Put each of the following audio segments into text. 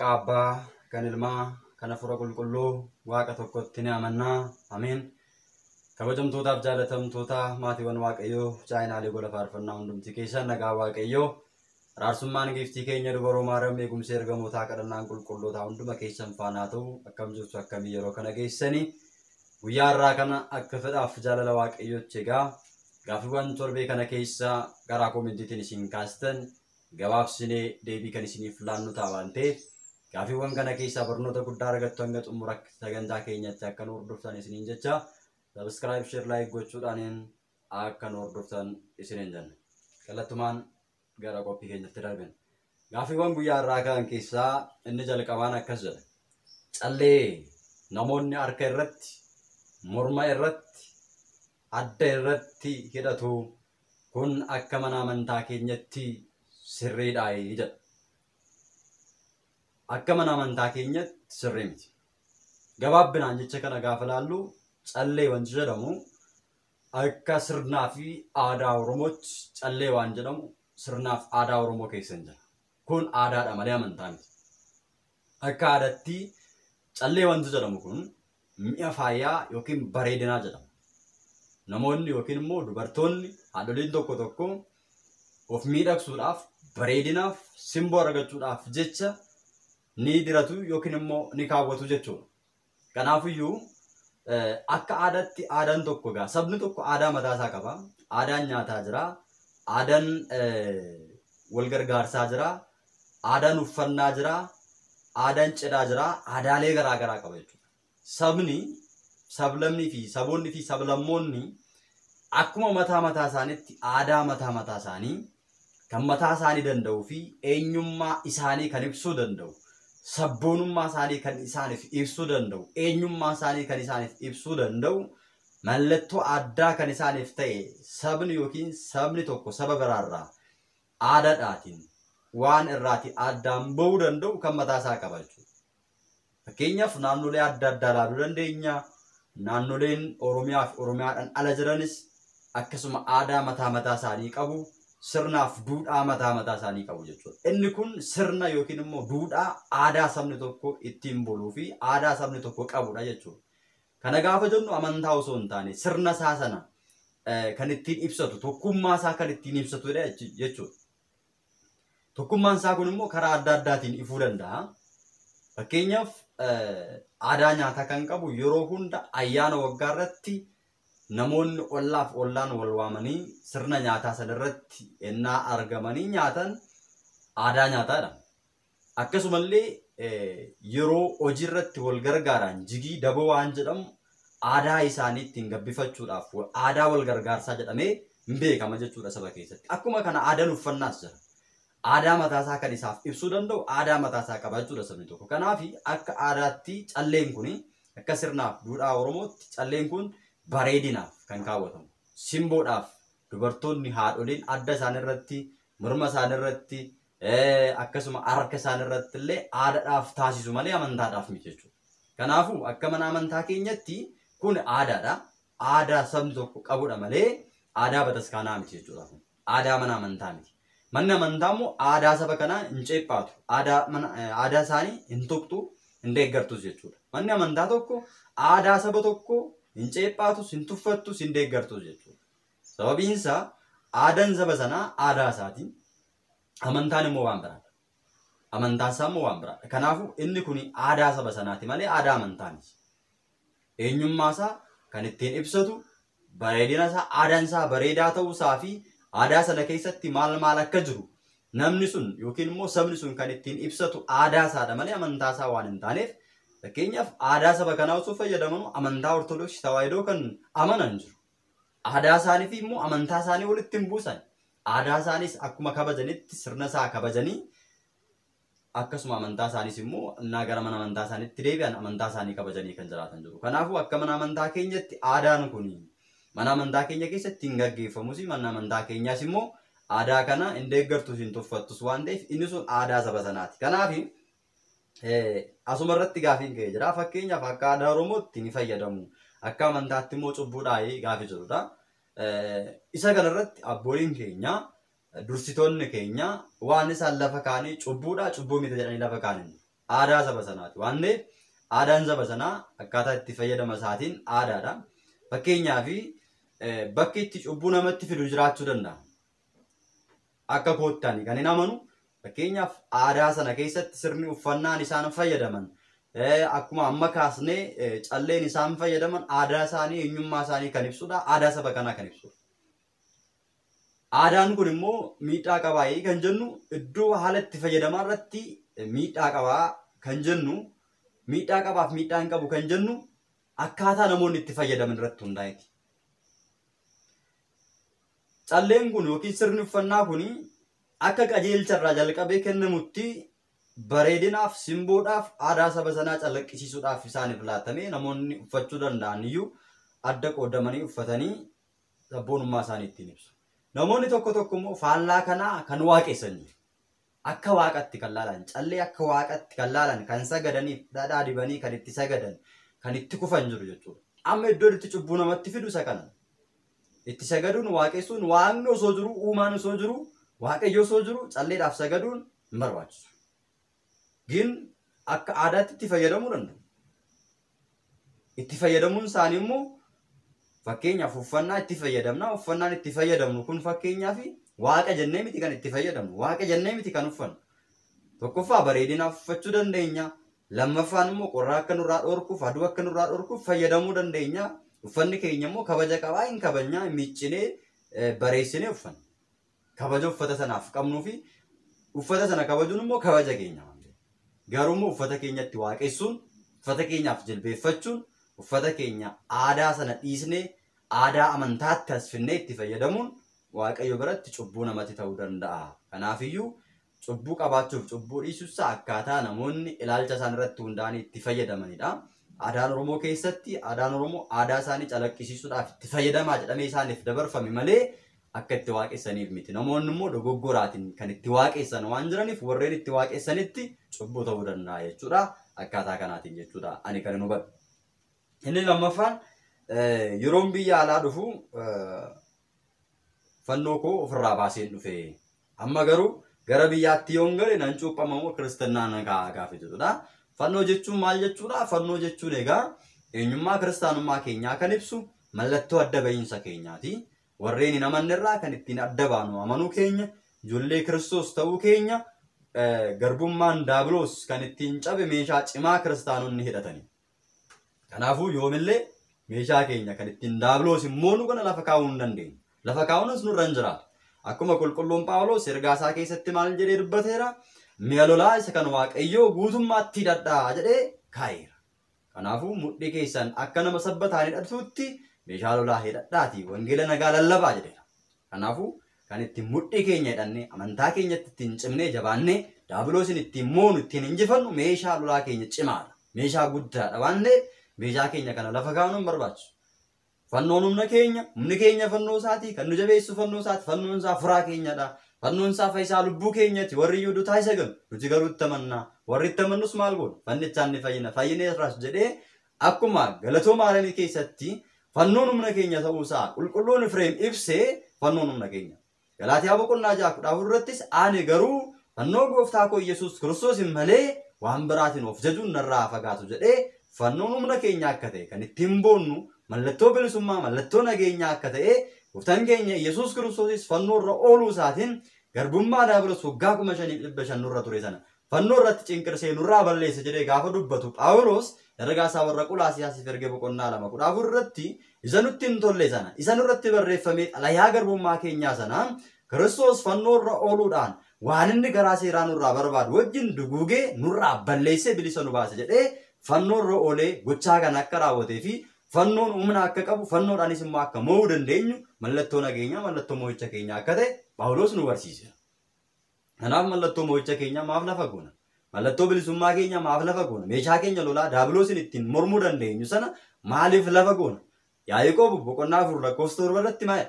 Maqaa Abbaa, kan Ilmaa, kan Hafuura Qulqulluu, Waaqa tokkotti ni amannaa. Ameen. Kabajamtootaaf jaalatamtoota maatiiwwan Waaqayyoo chaayinaalee gola faarfannaa hundumti keessan nagaa Waaqayyoo araarsummaan giiftii keenya dubaroo Maariyaam eegumsa ergamootaa kadhannaan qulqullootaa hunduma keessan faana ta'u akkam jirtu akkamii yeroo kana geessanii guyyaa irraa kana akka fedhaaf jaalala Waaqayyootti egaa gaafiiwwan torbee kana keessa garaa koomintiitiin isin kaastan gabaabsinee deebii kan isiniif laannu ta'a waan ta'eef gaafiiwwan kana keessa barnoota guddaa argattu hanga xumura sagantaa keenyatti akka nu hordoftan isiniin jecha subscribe share like gochuudhaan akka nu hordoftan isiniin jenna. Kallattumaan gara qophii keenyatti darbina. Gaafiiwwan guyyaa irraa kan keessaa inni jalqabaan akkas jedha. Callee namoonni harka irratti, morma irratti, adda irratti hidhatu kun akka mana amantaa keenyatti sirriidha jedha. Akka mana amantaa keenyatti sirrii miti. Gabaabbinaan jecha kana gaafa laallu callee wanti jedhamu akka sirnaa fi aadaa Oromootti callee waan jedhamu sirnaaf aadaa Oromoo keessa hin jira. Kun aadaadha malee amantaa miti. Akka aadaatti callee wanti jedhamu kun mi'a faayaa yookiin bareedinaa jedhama. Namoonni yookiin immoo dubartoonni haadholiin tokko tokko of miidhagsuudhaaf bareedinaaf simboo argachuudhaaf jecha ni diratu yookiin immoo ni kaawwatu jechuudha. Kanaafiyyuu akka aadaatti aadaan tokko gaa sabni tokko aadaa mataa isaa qaba. Aadaan nyaataa jira, aadaan wal gargaarsaa jira, aadaan uffannaa jira, aadaan cidhaa jira, aadaalee garaa garaa qaba jechuudha. Sabni, sablammii fi saboonni fi sablammoonni akkuma mataa isaaniitti aadaa mataa isaanii kan mataa isaanii danda'uu fi eenyummaa isaanii kan ibsuu danda'u. Sabboonummaa isaanii kan isaaniif ibsuu danda'u, eenyummaa isaanii kan isaaniif ibsuu danda'u, mallattoo addaa kan isaaniif ta'e sabni yookiin sabni tokko saba biraarraa aadaadhaatiin waan irraati addaan bahuu danda'u kan mataa isaa qaba jechuudha. Fakkeenyaaf naannolee adda addaa ilaaluu dandeenya. Naannoleen Oromiyaa fi Oromiyaadhaan ala jiranis akkasuma aadaa mataa isaanii qabu. Sirnaaf duudhaa mataa isaanii qabu jechuudha. Inni kun sirna yookiin immoo duudhaa aadaa sabni tokko ittiin buluu fi aadaa sabni tokko qabudha jechuudha. Kana gaafa jennu amantaa osoo hin taane sirna isaa sana kan ittiin ibsatu, tokkummaa isaa kan ittiin ibsatudha jechuudha. Tokkummaan isaa kun immoo karaa adda addaatiin ifuu danda'a. Fakkeenyaaf aadaa nyaataa kan qabu yeroo hunda ayyaana waggaa irratti namoonni ollaaf ollaan wal waamanii sirna nyaataa sanarratti ennaa argamanii nyaatan aadaa nyaataadha. Akkasumallee yeroo hojii irratti wal gargaaran jigii daboo waan jedhamu aadaa isaanii ittiin gabbifachuudhaaf aadaa wal gargaarsaa jedhamee hin beekama jechuudha saba keessatti. Akkuma kana aadaan uffannaas jira. Aadaa mataasaa kan isaaf ibsuu danda'u aadaa mataasaa qabaachuudha sabni tokko. Kanaaf akka aadaatti calleen kun akka sirnaaf duudhaa Oromootti calleen kun bareedinaaf kan kaawwatamu. Simboodhaaf dubartoonni haadholiin adda isaaniirratti, morma isaaniirratti, akkasuma harka isaaniirratti illee aadaadhaaf taasisu malee amantaadhaaf miti jechuudha. Kanaafuu akka mana amantaa keenyatti kun aadaadha. Aadaa sabni tokko qabudha malee aadaa bataskaanaa miti jechuudha. Aadaa mana amantaa miti. Manni amantaa immoo aadaa saba kanaa hin ceephaatu. Aadaa isaanii hin tuqxu, hin deeggartus jechuudha. Manni amantaa tokko aadaa saba tokko hin ceephaatus, hin tuffattus, hin deeggartus jechuudha. Sababiin isaa aadaan saba sanaa aadaa isaati. Amantaan immoo waan biraadha. Amantaan isaa immoo waan biraadha. Kanaafuu inni kun aadaa saba sanaati malee aadaa amantaa miti. Eenyummaa isaa kan ittiin ibsatu, bareedina isaa, aadaan isaa bareedaa ta'uu isaa fi aadaa sana keessatti maal akka jiru namni sun yookiin immoo sabni sun kan ittiin ibsatu aadaa isaadha malee amantaa isaa waan hin taaneef. Fakkeenyaaf aadaa saba kanaa osoo fayyadaman amantaa Ortodoksii Tawaahidoo kan amanan jiru. Aadaa isaanii fi immoo amantaa isaanii walitti hin buusan. Aadaa isaaniis akkuma kabajanitti sirna isaa kabajanii akkasuma amantaa isaaniis immoo innaa gara mana amantaa isaaniitti deebi'an amantaa isaanii kabajanii kan jiraatan jiru. Kanaafuu akka mana amantaa keenyatti aadaan kun mana amantaa keenya keessatti hin gaggeeffamus mana amantaa keenyaas immoo aadaa kana hin deeggartus hin tuffattus waan ta'eef inni sun aadaa saba sanaati. Kanaaf asuma irratti gaafiin ka'ee jira. Fakkeenyaaf akka aadaa Oromootti ni fayyadamu. Akka amantaatti immoo cubbuudhaa gaafii jirudha. Isa kanarratti abbooliin keenya dursitoonni keenya waan isaan lafa kaanii cubbuudhaa cubbuu miti jedhanii lafa kaanii. aadaa saba sanaati. Waan ta'eef aadaan saba sanaa akkaataa itti fayyadama isaatiin aadaadha. Fakkeenyaaf bakki itti cubbuu namatti fidu jiraachuu danda'a. Akka koottaani kan hin amanu fakkeenyaaf aadaa sana keessatti sirni uffannaan isaan fayyadaman akkuma amma kaasnee calleen isaan fayyadaman aadaa isaanii eenyummaa isaanii kan ibsudha. Aadaa saba kanaa kan ibsudha. Aadaan kun immoo miidhaa qabaa kan jennu iddoo haala itti fayyadamaa irratti miidhaa qabaa kan jennu miidhaa qabaaf miidhaa hin qabu kan jennu akkaataa namoonni itti fayyadaman irratti hundaa'eeti. Calleen kun yookiin sirni uffannaa kun akka qajeelcharraa jalqabee kennamutti bareedinaaf simboodhaaf aadaa saba sanaa calaqqisiisuudhaaf isaaniif laatamee namoonni uffachuu danda'an iyyuu adda qoodamanii uffatanii sabboonummaa isaanii ittiin ibsu. Namoonni tokko tokko immoo faallaa kanaa kan waaqessanii akka waaqatti kan laalan callee akka waaqatti kan laalan kan sagadaniif dhadhaa dibanii kan itti sagadan kan itti kufan jiru jechuudha. Amma iddoo itti cubbuu namatti fidu isa kana. Itti sagaduun waaqessuun waaqni osoo jiru uumaan osoo jiru waaqayyo osoo jiru calleedhaaf sagaduun hin barbaachisu. Gin akka aadaatti itti fayyadamuu danda'u. Itti fayyadamuun isaanii immoo fakkeenyaaf uffannaa itti fayyadamna. Uffannaan itti fayyadamnu kun fakkeenyaaf waaqa jennee miti kan itti fayyadamnu. Waaqa jennee miti kan uffannu. Tokkoffaa bareedinaaf uffachuu dandeenya. Lammaffaan immoo qorraa akka nurraa dhorkuuf aduu akka nurraa dhorkuuf fayyadamuu dandeenya. Uffanni keenya immoo kabaja qabaa hin kabajnaa miiccinee bareessinee uffanna. Kabaja uffata sanaaf qabnuu fi uffata sana kabajuun immoo kabaja keenya. Garuu immoo uffata keenyatti waaqessuun, uffata keenyaaf jilbeeffachuun, uffata keenya aadaa sana dhiisnee aadaa amantaatti as finnee itti fayyadamuun waaqayyo biratti cubbuu namatti ta'uu danda'a. Kanaafiyyuu cubbuu qabaachuuf cubbuu dhiisuusaa akkaataa namoonni ilaalcha isaan irratti hundaa'anii itti fayyadamanidha. Aadaan Oromoo keessatti aadaan Oromoo aadaa isaanii calaqqisiisuudhaaf itti fayyadamaa jedhamee isaaniif dabarfame malee akka itti waaqessaniif miti. Namoonni immoo dogoggoraatiin kan itti waaqessan waan jiraniif warreen itti waaqessanitti cubbuu ta'uu danda'a jechuudha. Akkaataa kanaatiin jechuudha. Ani kan hin hubadhu. Inni lammaffaan yeroon biyya alaa dhufu fannoo koo ofirraa baaseen dhufe. Amma garuu gara biyyaatti yoon gale nan cuuphamamoo kiristaanaan gaafa jechuudha. Fannoo jechuun maal jechuudha? Fannoo jechuun egaa eenyummaa kiristaanummaa keenyaa kan ibsu mallattoo adda bahiinsa keenyaati. Warreen hin amannerraa kan ittiin adda baanu amanuu keenya, ijoollee Kiristoos ta'uu keenya, garbummaan daabiloos kan ittiin cabe meeshaa cimaa kiristaanonni hidhatanii. Kanaafuu yoomillee meeshaa keenya kan ittiin daabiloos immoo nu kana lafa kaa'uu hin dandeenyu. Lafa kaa'uunis nurra hin jiraatu. Akkuma qulqulluun Phaawulos ergaa isaa keessatti maal jedhee dubbateera? Mi'a lolaa isa kan waaqayyoo guutummaatti hidhadhaa jedhee kaa'eera. Kanaafuu mudhii keessan akka nama sabbataan hidhatuutti meeshaa lolaa hidhadhaati wangeela nagaa lallabaa jedheera. Kanaafuu kan ittiin mudhii keenya hidhannee amantaa keenyatti ittiin cimnee jabaannee daabiloosin ittiin moonu ittiin injifannu meeshaa lolaa keenya cimaadha. Meeshaa guddaadha waan ta'eef meeshaa keenya kana lafa kaa'uun hin barbaachisu. Fannoon humni keenya fannoo isaatii kan nu jabeessu fannoo isaati. Fannoon isaa furaa keenyadha. Fannoon isaa fayyisaa lubbuu keenyatti warri iyyuu dutaa isa galu nuti garuu itti amannaa. Warri itti amannus maal godhu? Fannichaan ni fayyina. Fayyineerraas jedhee akkuma galatoo maalamii keessatti fannoon humna keenya ta'uusaa qulqulluun Efreem ibsee fannoon humna keenya. Galaatiyaa boqonnaa 6:14 irrattis ani garuu fannoo gooftaa koo Yesuus Kiristoos malee waan biraatiin of jajuun narraa fagaatu jedhee fannoon humna keenya akka ta'e kan ittiin boonnu mallattoo bilisummaa mallattoo nageenyaa akka ta'e gooftaan keenya Yesuus Kiristoosis fannoo irra ooluu isaatiin garbummaa daabiloos waggaa 5,500 nurra ture sana fannoo irratti cinqirsee nurraa balleessa jedhee gaafa dubbatu Phaawulos ergaa isaa warra Qolaasiyaasiif ergee boqonnaa 2:14 irratti isa nutti hin tolle sana isa nurratti barreeffamee xalayaa garbummaa keenyaa sana Kiristoos fannoo irra ooluudhaan waan inni garaa seeraa nurraa barbaadu wajjin duguugee nurraa balleessee bilisa nu baase jedhee fannoo irra oolee gochaa kana akka raawwatee fi fannoon humna akka qabu fannoodhaanis immoo akka mo'uu dandeenyu mallattoo nageenyaa mallattoo mo'icha keenyaa akka ta'e Phaawulos nu barsiiseera. Kanaaf mallattoo mo'icha keenyaa maaf lafa goona? Mallattoo bilisummaa keenyaa maaf lafa goona? Meeshaa keenya lolaa daabiloosin ittiin mormuu dandeenyu sana maaliif lafa goona? Yaaqoob boqonnaa 4:7 irratti maal?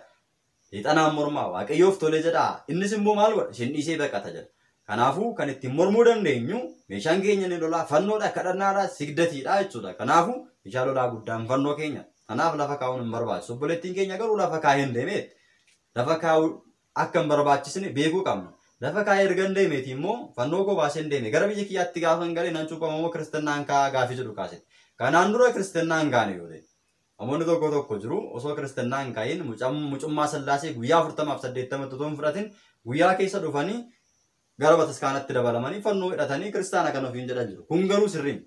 Ixanaan mormaa waaqayyoof tole jedhaa innis immoo maal godha? Isheen dhiisee baqata jedha. Kanaafuu kan ittiin mormuu dandeenyu meeshaan keenya ni lolaa fannoodha kadhannaadha sigdatiidha jechuudha. Kanaafuu meeshaa lolaa guddaan fannoo keenya. Kanaaf lafa kaa'uun hin barbaachisu. Obboleettiin keenya garuu lafa kaa'ee hin deemeet. Lafa kaa'uu akka hin barbaachisne beekuu qabna. lafa kaa'ee ergan deemeeti immoo fannoo koo baasee deeme gara biyya kiyyaatti gaafa hin galee nan cuuphamoo kiristinnaan kaa'aa gaafii jedhu kaase. Kanaan dura kiristinnaan gaane yoo ta'e namoonni tokko jiru osoo kiristinnaan kaa'iin mucummaa Sillaasee guyyaa 48 otoo hin fudhatin guyyaa keessa dhufanii gara bataskaanatti dabalamanii fannoo hidhatanii kiristaana kan ofiin jedhan jiru. Kun garuu sirriin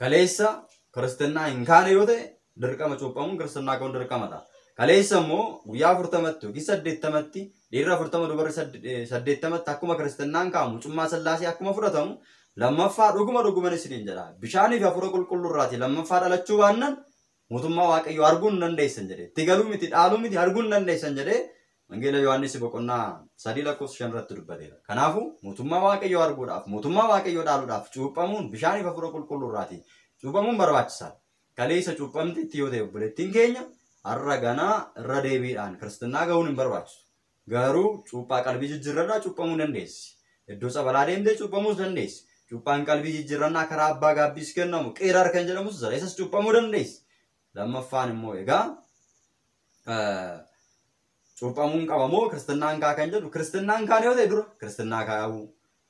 kaleessa kiristinnaa hin kaane yoo ta'e dirqama cuuphamuun kiristinnaa kan dirqamadha. Kaleessa immoo guyyaa 40tti yookiin 80tti dhiirri 40 dubarri 80tti akkuma kiristinnaan kaamu mucummaa Sillaasee akkuma fudhatamu lammaffaa dhuguma isiniin jedha. Bishaanii fi hafuura qulqulluu irraati lammaffaa dhalachuu baannan mootummaa Waaqayyoo arguu hin dandeessan jedhee itti galuu miti dhaaluu miti arguu hin dandeessan jedhee Wangeela Yohaannis boqonnaa 3:5 irratti dubbateera. Kanaafuu mootummaa Waaqayyoo arguudhaaf mootummaa Waaqayyoo dhaaluudhaaf cuuphamuun bishaanii fi hafuura qulqulluu irraati. Cuuphamuun barbaachisaadha. Kaleessa cuuphamti itti yoo ta'e obboleettiin keenya har'a ganaa irra deebiidhaan kiristinnaa gahuun hin barbaachisu. Garuu cuuphaa qalbii jijjiirraa cuuphamuu dandeessi. Iddoo sabalaa deemtee cuuphamuus dandeessi. Cuuphaan qalbii jijjiirraa karaa abbaa gaabbiis kennamu qeerar kan jedhamus jira. Isas cuuphamuu dandeessi. Lammaffaan immoo egaa cuuphamuun qabamoo kiristinnaan kaa kan jedhu kiristinnaan kaan yoo ta'e dura kiristinnaa kaa'uu.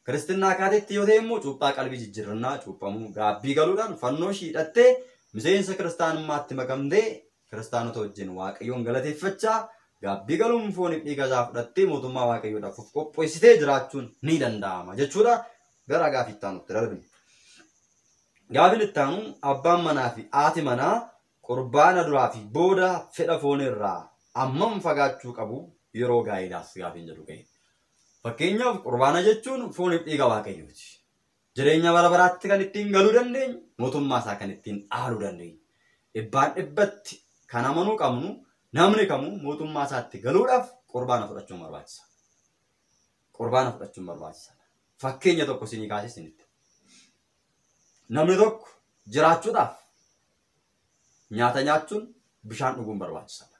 Kiristinnaa kaatetti yoo ta'e immoo cuuphaa qalbii jijjiirraa cuuphamuu gaabbii galuudhaan fannoo hidhattee miseensa kiristaanummaatti makamtee kiristaanota wajjin Waaqayyoon galateeffachaa gaabbii galuun fooniif dhiiga isaa fudhattee mootummaa Waaqayyoodhaaf of qopheessitee jiraachuun ni danda'ama jechuudha. Gara gaafii itti aanutti darbina. Gaafiin itti aanu abbaan manaa fi haati manaa qurbaana duraa fi booda fedha foonirraa ammam fagaachuu qabu yeroo gaa'ilaas gaafiin jedhu ga'e. Fakkeenyaaf qurbaana jechuun fooniif dhiiga Waaqayyooti. Jireenya bara baraatti kan ittiin galuu dandeenyu mootummaa isaa kan ittiin dhaaluu dandeenyu. Dhibbaan dhibbatti kan amanuu qabnu namni kamuu mootummaa isaatti galuudhaaf qurbaana fudhachuun barbaachisa. Qurbaana fudhachuun barbaachisa. Fakkeenya tokko isinii kaasisinitti. Namni tokko jiraachuudhaaf nyaata nyaachuun bishaan dhuguun barbaachisaadha.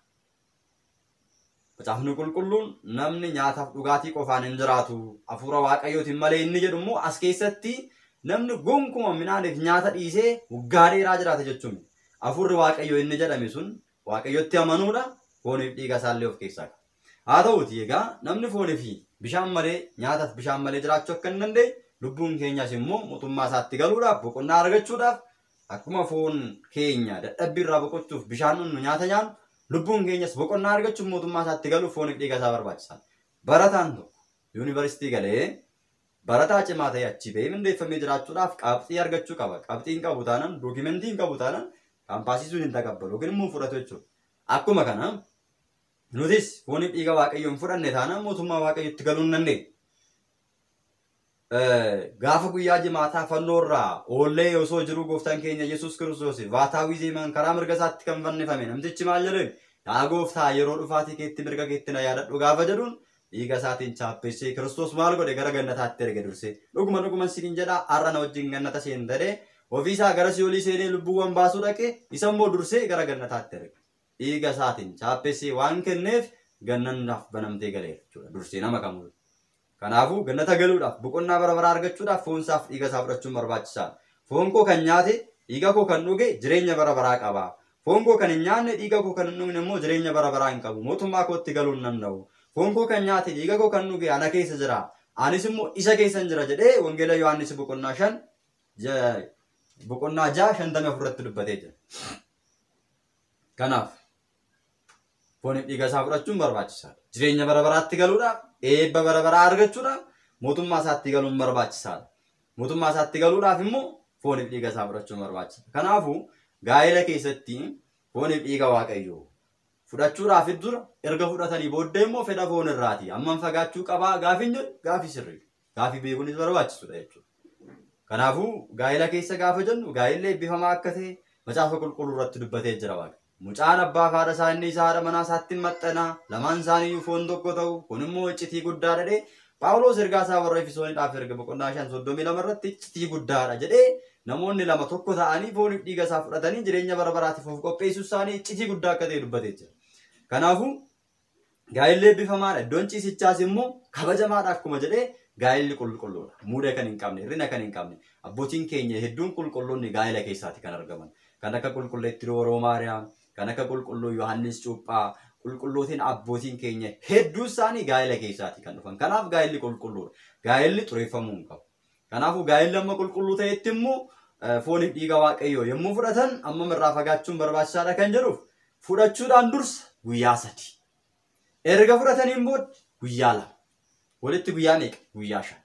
Macaafni qulqulluun namni nyaataaf dhugaatii qofaan hin jiraatu hafuura Waaqayyootiin malee inni jedhu immoo as keessatti namni gonkumaa midhaaniif nyaata dhiisee waggaa dheeraa jiraata jechuun hafuurri Waaqayyoo inni jedhame sun Waaqayyotti amanuudha fooniif dhiiga isaallee of keessaa qaba. Haa ta'uuti egaa namni foonii fi bishaan malee nyaataaf bishaan malee jiraachuu akka hin dandeenye lubbuun keenyas immoo mootummaa isaatti galuudhaaf boqonnaa argachuudhaaf akkuma foon keenya dadhabbii irraa boqochuuf bishaan nu nyaata nyaannu lubbuun keenyas boqonnaa argachuuf mootummaa isaatti galuuf fooniif dhiiga isaa barbaachisaadha. Barataan tokko yuunivarsiitii galee barataa cimaa ta'e achi ba'ee mindeeffamee jiraachuudhaaf qabxii argachuu qaba. Qabxiin qabu taanaan dookimentiin qabu taanaan kaampaasii hin taqabbalu yookiin immoo fudhatu jechuudha. Akkuma kana nutis fooniif dhiiga Waaqayyoo hin fudhanne taanaan mootummaa Waaqayyootti galuu hin dandeenyu. Gaafa guyyaa jimaataa fannoo irraa oollee osoo jiru gooftaan keenya Yesuus Kiristoos vaataawii zeeman karaa mirga isaatti kan fannifame namtichi maal jedheen yaa gooftaa yeroo dhufaatii keetti mirga keetti na yaadadhu gaafa jedhuun dhiiga isaatiin chaappessee Kiristoos maal godhe gara gannataatti erge dursee dhuguma siniin jedhaa har'a na wajjin gannata seentadee ofiisaa gara si'oolii seenee lubbuuwwan baasuu dhaqee isa immoo dursee gara gannataatti erge dhiiga isaatiin chaappessee waan kenneef gannannaaf banamtee galeera jechuudha dursee nama kamuu. Kanaafuu gannata galuudhaaf boqonnaa bara baraa argachuudhaaf foonsaaf dhiiga isaa fudhachuun barbaachisaadha. Foon koo kan nyaate dhiiga koo kan dhuge jireenya bara baraa qaba. Foon koo kan hin nyaanne dhiiga koo kan hin dhugne immoo jireenya bara baraa hin qabu. Mootummaa kootti galuu hin danda'u. Foon koo kan nyaate dhiiga koo kan dhuge ana keessa jira. Anis immoo isa keessa jira jedhee wangeela Yohaannis boqonnaa 6:54 irratti dubbatee jira. Kanaaf fooniif dhiiga isaa fudhachuun barbaachisaadha. Jireenya bara baraatti galuudhaaf eebba bara baraa argachuudhaaf mootummaa isaatti galuun barbaachisaadha. Mootummaa isaatti galuudhaaf immoo fooniif dhiiga isaa fudhachuun barbaachisaadha. Kanaafuu gaa'ela keessatti fooniif dhiiga Waaqayyoo fudhachuudhaaf dura erga fudhatanii booddee immoo fedha foon irraati. Amman fagaachuu qabaa gaafiin jedhu gaafii sirrii. Gaafii beekuunis barbaachisuudha jechuudha. Kanaafuu gaa'ela keessa gaafa jennu gaa'elli eebbifamaa akka ta'e macaafa qulqulluu irratti dubbatee jira Waaqa. Mucaan abbaa haadha isaa inni isa haadha manaa isaatti maxxanaa lamaan isaaniiyyuu foon tokko ta'u kun immoo iccitii guddaadha jedhee Phaawulos ergaa isaa warra Efesooniidhaaf erga boqonnaa 5:32 irratti iccitii guddaadha jedhee namoonni lama tokko ta'anii fooniif dhiiga isaa fudhatanii jireenya bara baraatiif of qopheessuu isaanii iccitii guddaa akka ta'e dubbatee jira. Kanaafuu gaa'elli eebbifamaadha. Iddoon ciisichaas immoo kabajamaadha akkuma jedhee gaa'elli qulqulluudha. Muudee kan hin qabne, hirrina kan hin qabne. Abbootiin keenya hedduun qulqulloonni gaa'ela keessaati kan argaman. Kan akka qulqulleettii Rooroo Maariyaam, kan akka qulqulluu Yohaannis Cuuphaa, qulqullootiin abbootiin keenya hedduu isaanii gaa'ela keessaati kan dhufan. Kanaaf gaa'elli qulqulluudha. Gaa'elli xureeffamuu hin qabu. Kanaafuu gaa'elli amma qulqulluu ta'etti immoo fooniif dhiiga waaqayyoo yommuu fudhatan amma irraa fagaachuun barbaachisaadha kan jedhuuf fudhachuudhaan dursa guyyaa 3. Erga fudhataniin booda guyyaa 2. Walitti guyyaa meeqa? Guyyaa 5.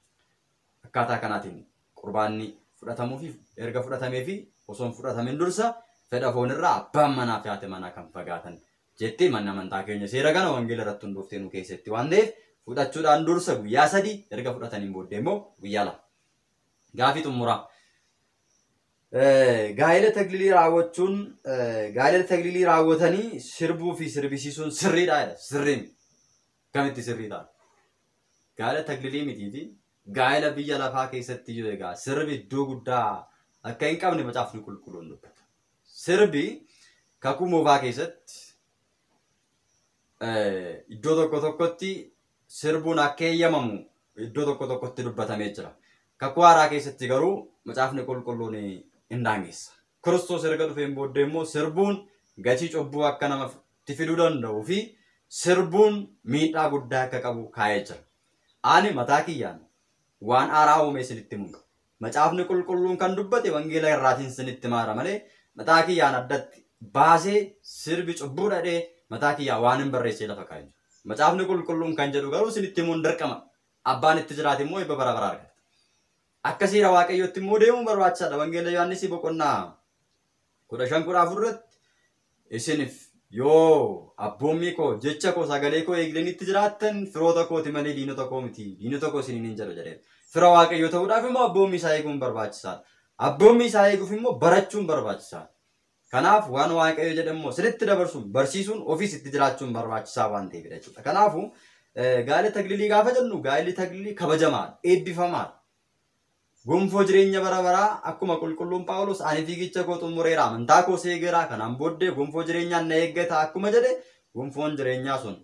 Akkaataa kanaatiin qurbaanni fudhatamuu fi erga fudhatamee fi osoo hin fudhatamin dursa fedha foonirraa abbaan manaa fi haati manaa kan fagaatan jettee manni amantaa keenya seera kana wangeela irratti hundooftee nu keessatti waan ta'eef fudhachuudhaan dursa guyyaa 3 erga fudhataniin booddee immoo guyyaa 2. Gaafii xumuraa. Gaa'ela taglilii raawwachuun gaa'ela taglilii raawwatanii sirbuu fi sirbisiisuun sirriidha jedha. Sirriin kamitti sirriidha? Gaa'ela taglilii mitiiti. Gaa'ela biyya lafaa keessatti jiru egaa sirbi iddoo guddaa akka hin qabne macaafni qulqulluun dubbata. Sirbi kakuu moofaa keessatti iddoo tokko tokkotti sirbuun akka eeyyamamu iddoo tokko tokkotti dubbatamee jira. Kakuu haaraa keessatti garuu macaafni qulqulluun hin daangessa. Kiristoos erga dhufeen booddee immoo sirbuun gatii cubbuu akka namatti fiduu danda'uu fi sirbuun miidhaa guddaa akka qabu kaa'ee jira. Ani mataa kiyyaan waan haaraa uume isinitti himu. Macaafni qulqulluun kan dubbate wangeela irraatiin isinitti maara malee mataa kiyyaan addatti baasee sirbi cubbuu dhadhee mataa kiyyaa waan hin barreessee lafa kaa'e. Macaafni qulqulluun kan jedhu garuu isinitti himuun dirqama. Abbaan itti jiraate immoo eebba bara baraa argata. Akka seera waaqayyootti immoo deemuu barbaachisaadha. Wangeela Yohaannis boqonnaa 15-14 irratti isiniif yoo abboommii koo jecha koo sagalee koo eeglenitti jiraattan firoota kooti malee diinota koo miti. Diinota koo isiniin hin jedhu jedhee. Fira waaqayyoo ta'uudhaaf immoo abboommii isaa eeguun barbaachisaadha. Abboommii isaa eeguuf immoo barachuun barbaachisaadha. Kanaaf waan waaqayyo jedhamu sirriitti dabarsuun barsiisuun ofiis itti jiraachuun barbaachisaa waan ta'eef jechuudha. Kanaafuu gaa'ela taglilii gaafa jennu gaa'elli taglilii kabajamaadha, eebbifamaadha. Gonfoo jireenya bara baraa akkuma qulqulluun Phaawulos ani fiigicha koo xumureera amantaa koo seegeera kanaan booddee gonfoo jireenyaan na eeggata akkuma jedhe gonfoon jireenyaa sun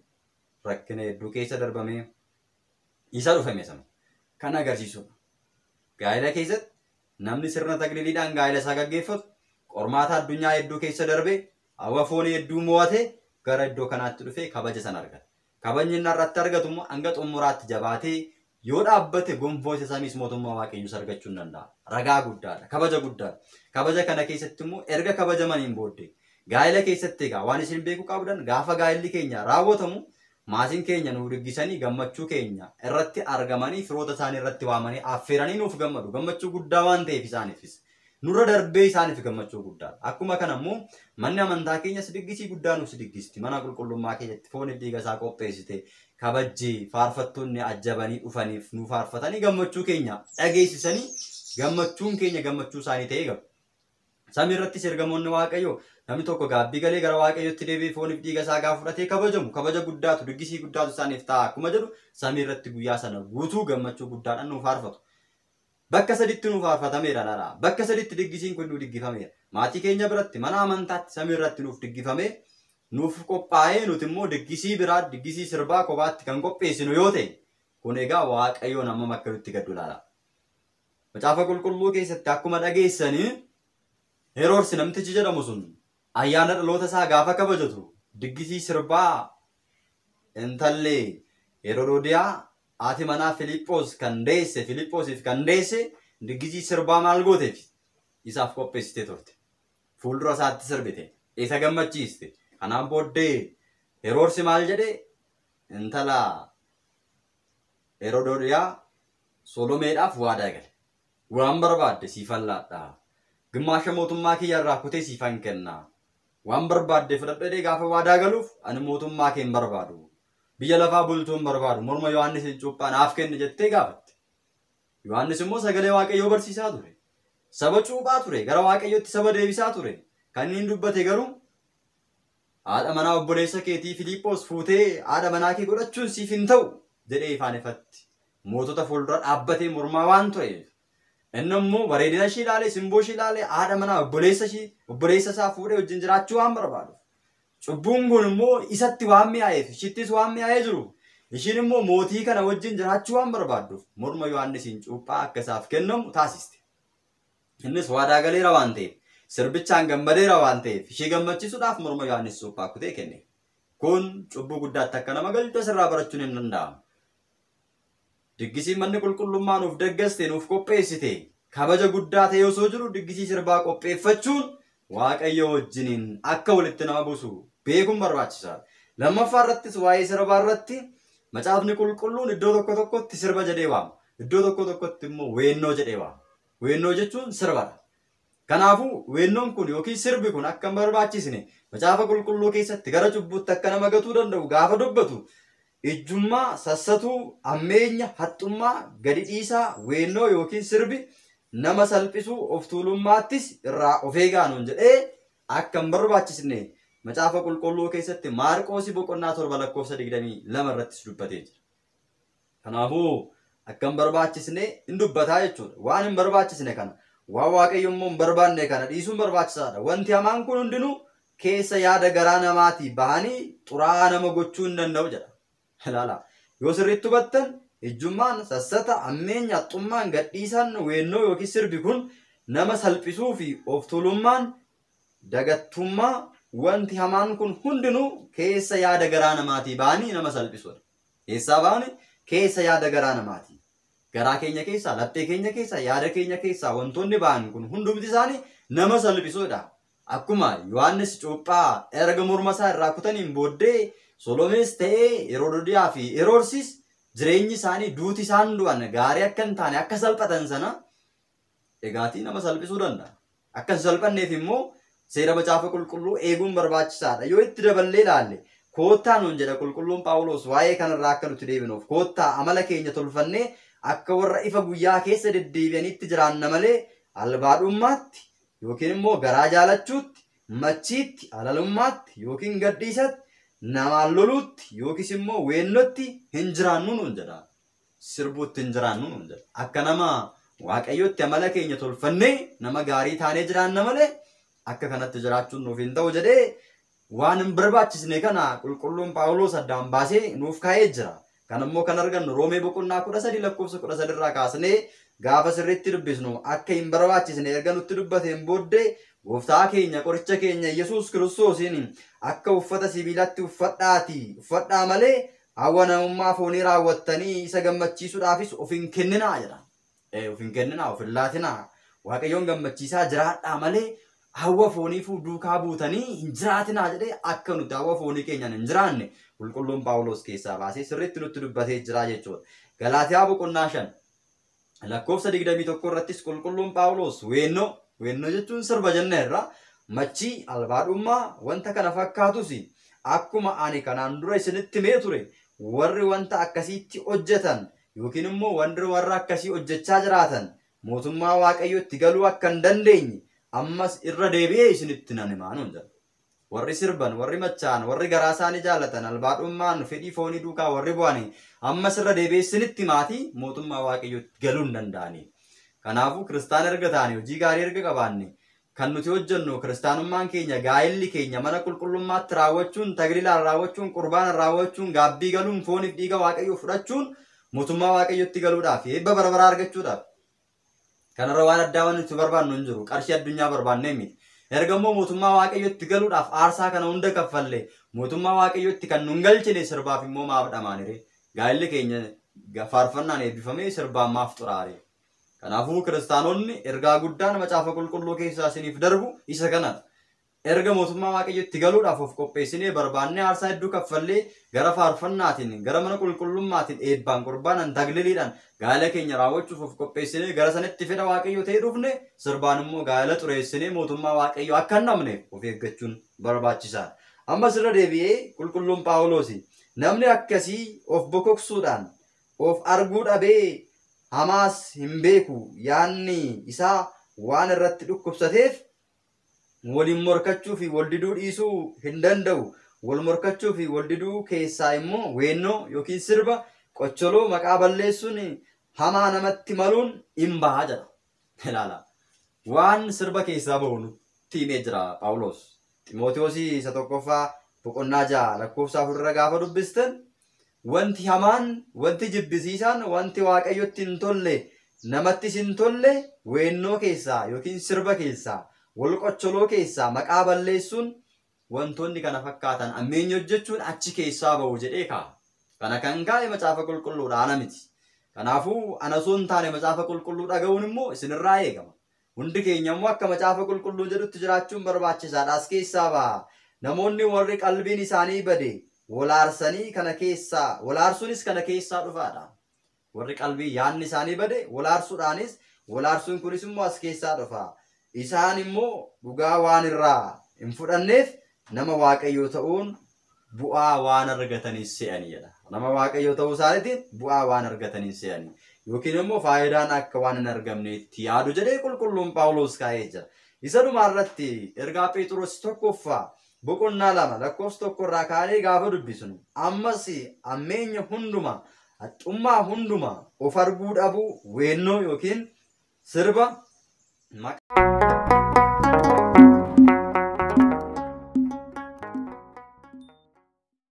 rakkina hedduu keessa darbamee isa dhufame sana kan agarsiisudha. Gaa'ela keessatti namni sirna tagliliidhaan gaa'ela isaa gaggeeffatu qormaata addunyaa hedduu keessa darbee hawwa foonii hedduu mo'atee gara iddoo kanaatti dhufee kabaja sana argata. Kabajni inni irratti argatu immoo hanga xumuraatti jabaatee yoo dhaabbate gonfoo isa samiis mootummaa waaqayyoos argachuu danda'a. Ragaa guddaadha, kabaja guddaadha. Kabaja kana keessatti immoo erga kabajamaniin booddee gaa'ela keessatti egaa waan isin beekuu qabdan gaafa gaa'elli keenya raawwatamu maatiin keenya nu diggisanii gammachuu keenya irratti argamanii firoota isaanii irratti waamanii affeeranii nuuf gammadu. Gammachuu guddaa waan ta'eef isaaniifis nurra darbee isaaniif gammachuu guddaadha. Akkuma kana immoo manni amantaa keenyas diggisii guddaa nuuf diggisti. Mana qulqullummaa keenyatti fooniif dhiiga isaa qopheessite kabajjii faarfattoonni ajjabanii dhufaniif nu faarfatanii gammachuu keenya dhageessisanii gammachuun keenya gammachuu isaanii ta'ee gabu. Samii irrattis ergamoonni waaqayyoo namni tokko gaabbii galee gara waaqayyootti deebi'ee fooniif dhiiga isaa gaafa fudhatee kabajamu kabaja guddaatu diggisii guddaatu isaaniif ta'a akkuma jedhu samii irratti guyyaa sana guutuu gammachuu guddaadhaan nu faarfatu. Bakka saditti nu faarfatameera laala. Bakka saditti diggisiin kun nu diggifameera. Maatii keenya biratti mana amantaatti samii irratti nuuf diggifamee nuuf qophaa'ee nuti immoo diggisii biraa diggisii sirbaa kophaatti kan qopheessinu yoo ta'e kun egaa waaqayyoon hammam akka nutti gaddu laala. Macaafa qulqulluu keessatti akkuma dhageessanii Heroodis namtichi jedhamu sun ayyaana dhaloota isaa gaafa kabajatu diggisii sirbaa intallee Heroodiyaa haati manaa Filiiphoos kan deesse Filiiphoosiif kan deesse diggisii sirbaa maal gooteef isaaf qopheessitee turte. Fuuldura isaatti sirbite isa gammachiiste. Kanaan booddee Heroodis maal jedhe intala Heroodiyaa Solomeedhaaf waadaa gale. Waan barbaadde siifan laadha. Gimmaasha mootummaa kiyya irraa kutee siifan kenna. Waan barbaadde fudhadhee gaafa waadaa galuuf ani mootummaa kee hin barbaadu. Biyya lafaa bultuu hin barbaadu. Morma Yohaannis cuuphaa naaf kenne jettee gaafatte. Yohaannis immoo sagalee waaqayyoo barsiisaa ture. Saba cuuphaa ture. Gara waaqayyootti saba deebisaa ture. Kan inni dubbate garuu haadha manaa obboleessa keetii Filiiphoos fuutee haadha manaa kee godhachuun siif hin ta'u jedhee ifaan ifatti mootota fuuldura dhaabbatee mormaa waan tureef inni immoo bareedina ishee ilaalee simboo ishee ilaalee haadha manaa obboleessa isaa fuudhee wajjin jiraachuu waan barbaadu. Cubbuun kun immoo isatti waan mi'aayeef ishittis waan mi'aayee jiru ishiin immoo mootii kana wajjin jiraachuu waan barbaadduuf morma Yohaannisiin cuuphaa akka isaaf kennamu taasiste. Innis waadaa galeera waan ta'eef sirbichaan gammadeera waan ta'eef ishee gammachiisuudhaaf morma Yohaannis cuuphaa kutee kenne. kun cubbuu guddaatti akka nama galchu asirraa barachuun hin danda'amu. Diggisii manni qulqullummaa nuuf deggaste nuuf qopheessite kabaja guddaa ta'e osoo jiru diggisii sirbaa qopheeffachuun Waaqayyo wajjiniin akka walitti nama buusu beekuun barbaachisaadha. Lammaffaa irrattis waa'ee sirbaa irratti macaafni qulqulluun iddoo tokko tokkotti sirba jedhee waama. Iddoo tokko tokkotti immoo weennoo jedhee waama. Weennoo jechuun sirbadha. Kanaafuu weennoon kun yookiin sirbi kun akka hin barbaachisne macaafa qulqulluu keessatti gara cubbuutti akka nama gatuu danda'u gaafa dubbatu ijjummaa, sassatuu, ammeenya, haxxummaa, gadi dhiisaa, weennoo yookiin sirbi nama salphisuu of tuulummaattis irraa of eegaanuun jedhee akka hin barbaachisne macaafa qulqulluu keessatti Maarqoos boqonnaa 7:22 irrattis dubbatee jira. Kanaafuu akka hin barbaachisne hin dubbataa jechuudha. Waan hin barbaachisne kana waan Waaqayyo immoo hin barbaanne kana dhiisuun barbaachisaadha. Wanti hamaan kun hundinuu keessa yaada garaa namaatii bahanii xuraa'aa nama gochuu hin danda'u jedha. Ilaala. Yoo sirriitti hubattan ijjummaan, sassata, ammeenya, haxxummaan, gadhiisaan, weennoo yookiin sirbi kun nama salphisuu fi of tuulummaan, dagattummaa wanti hamaan kun hundinuu keessa yaada garaa namaatii bahanii nama salphisuudha. Keessaa bahanii keessa yaada garaa namaatii. Garaa keenya keessaa, laphee keenya keessaa, yaada keenya keessaa wantoonni bahan kun hundumti isaanii nama salphisuudha. Akkuma Yohaannis Cuuphaa erga morma isaa irraa kutaniin booddee Solomees ta'ee Heroodiyaa fi Heroodsis jireenyi isaanii duuti isaan du'an gaarii akka hin taane akka salphatan sana dhugaatii nama salphisuu danda'a. Akka hin salphanneef immoo seera macaafa qulqulluu eeguun barbaachisaadha. Yoo itti daballee ilaalle koottaa nuun jedha qulqulluun Phaawulos waa'ee kanarraa akka nuti deebinuuf koottaa amala keenya tolfannee akka warra ifa guyyaa keessa deddeebi'anitti jiraanna malee albaadhummaatti yookiin immoo garaa jaalachuutti, machiitti, alalummaatti yookiin gadhiisatti, namaan loluutti yookiis immoo weennotti hin jiraannu nuun jedha. Sirbuutti hin jiraannu nuun jedha. Akka nama Waaqayyotti amala keenya tolfannee nama gaarii taanee jiraanna malee akka kanatti jiraachuun nuuf hin ta'u jedhee waan hin barbaachisne kana qulqulluun Phaawulos addaan baasee nuuf kaa'ee jira. Kan immoo kan argannu Roomee boqonnaa 13:13 irraa kaasnee gaafa sirriitti dubbisnu akka hin barbaachisne erga nutti dubbateen booddee gooftaa keenya qoricha keenya Yesuus Kiristoosiin akka uffata sibiilatti uffadhaa malee hawwa namummaa foonii raawwattanii isa gammachiisuudhaafis of hin kenninaa jedha. Of hin kenninaa, of hin laatinaa. Waaqayyoon gammachiisaa jiraadhaa malee hawwa foonii duukaa buutanii hin jiraatinaa jedhee akka nuti hawwa foonii keenyaan hin jiraanne qulqulluun Phaawulos keessaa baasee sirriitti nutti dubbatee jira jechuudha. Galaatiyaa boqonnaa 5:21 irrattis qulqulluun Phaawulos weennoo jechuun sirba jenna irraa machii, albaadhummaa wanta kana fakkaatus akkuma ani kanaan dura isinitti himee ture warri wanta akkasiitti hojjetan yookiin immoo warra akkasii hojjechaa jiraatan mootummaa Waaqayyootti galuu akka hin dandeenye ammas irra deebi'ee isinitti nan himaa nuun jedha. Warri sirban, warri machaa'an, warri garaa isaanii jaalatan, albaadhummaan fedhii foonii duukaa warri bu'anii ammas irra deebi'ee isinitti himaatii mootummaa Waaqayyootti galuu hin danda'anii. Kanaafuu kiristaana erga taane hojii gaarii erga qabaanne kan nuti hojjennu kiristaanummaan keenya gaa'elli keenya mana qulqullummaatti raawwachuun, tagliilaan raawwachuun, qurbaana raawwachuun, gaabbii galuun, fooniif dhiiga Waaqayyoo fudhachuun mootummaa Waaqayyootti galuudhaaf eebba bara baraa argachuudhaaf. Kanarra waan addaa waan nuti barbaannu hin jiru. Qarshii addunyaa barbaannee miti. Erga immoo mootummaa Waaqayyootti galuudhaaf aarsaa kana hunda kaffallee mootummaa Waaqayyootti kan nun galchine sirbaaf immoo maaf dhamaanire. Gaa'elli keenya faarfannaan eebbifamee sirbaan maaf xuraare. Kanaafuu kiristaanonni ergaa guddaan macaafa qulqulluu keessaa isiniif darbu isa kanadha. Erga mootummaa Waaqayyootti galuudhaaf of qopheessinee barbaannee aarsaa hedduu kaffallee gara faarfannaatiin, gara mana qulqullummaatiin eebbaan qurbaanan tagliliidhaan gaa'ela keenya raawwachuuf of qopheessinee gara sanatti fedha Waaqayyoo ta'ee dhufne sirbaan immoo gaa'ela xureessinee mootummaa Waaqayyoo akka hin dhabneef of eeggachuun barbaachisaadha. Ammas irra deebi'ee qulqulluun Phaawulos namni akkasii of bokoksuudhaan of arguu dhabee hamaas hin beeku yaanni isaa waan irratti dhukkubsateef waliin morkachuu fi wal diduu dhiisuu hin danda'u. Wal morkachuu fi wal diduu keessaa immoo weennoo yookiin sirba qocholoo maqaa balleessuun hamaa namatti maluun hin baha jedha. Ilaala. Waan sirba keessaa bahu nutti himee jira Phaawulos. Ximootiyoosii 1:6 gaafa dubbistan wanti hamaan, wanti jibbisiisaan, wanti Waaqayyotti hin tolle, namattis hin tolle weennoo keessaa yookiin sirba keessaa, wal qocholoo keessaa maqaa balleessuun wantoonni kana fakkaatan ammeenyi hojjechuun achi keessaa ba'u jedhee kaa'a. Kana kan kaa'e macaafa qulqulluudhaan miti. Kanaafuu ana sun taane macaafa qulqulluu dhaga'uun immoo isinirraa eegama. Hundi keenya immoo akka macaafa qulqulluu jedhutti jiraachuun barbaachisaadha. As keessaa ba'a. Namoonni warri qalbiin isaanii bade walaarsanii kana keessaa walaarsuunis kana keessaa dhufaadha. Warri qalbii yaadni isaanii bade walaarsuudhaanis walaarsuun kunis immoo as keessaa dhufa. Isaan immoo dhugaa waan irraa hin fudhanneef nama waaqayyoo ta'uun bu'aa waan argataniis se'anii jedha. Nama waaqayyoo ta'uu isaaniitiin bu'aa waan argataniis se'anii. Yookiin immoo faayidaan akka waan hin argamneetti yaadu jedhee qulqulluun Phaawulos kaa'ee jira. Isa dhumaarratti ergaa Phexros tokkoffaa boqonnaa 2 lakkoofsa 1 irraa kaanee gaafa dubbisnu ammas ammeenya hunduma haxxummaa hunduma of arguu dhabu weennoo yookiin sirba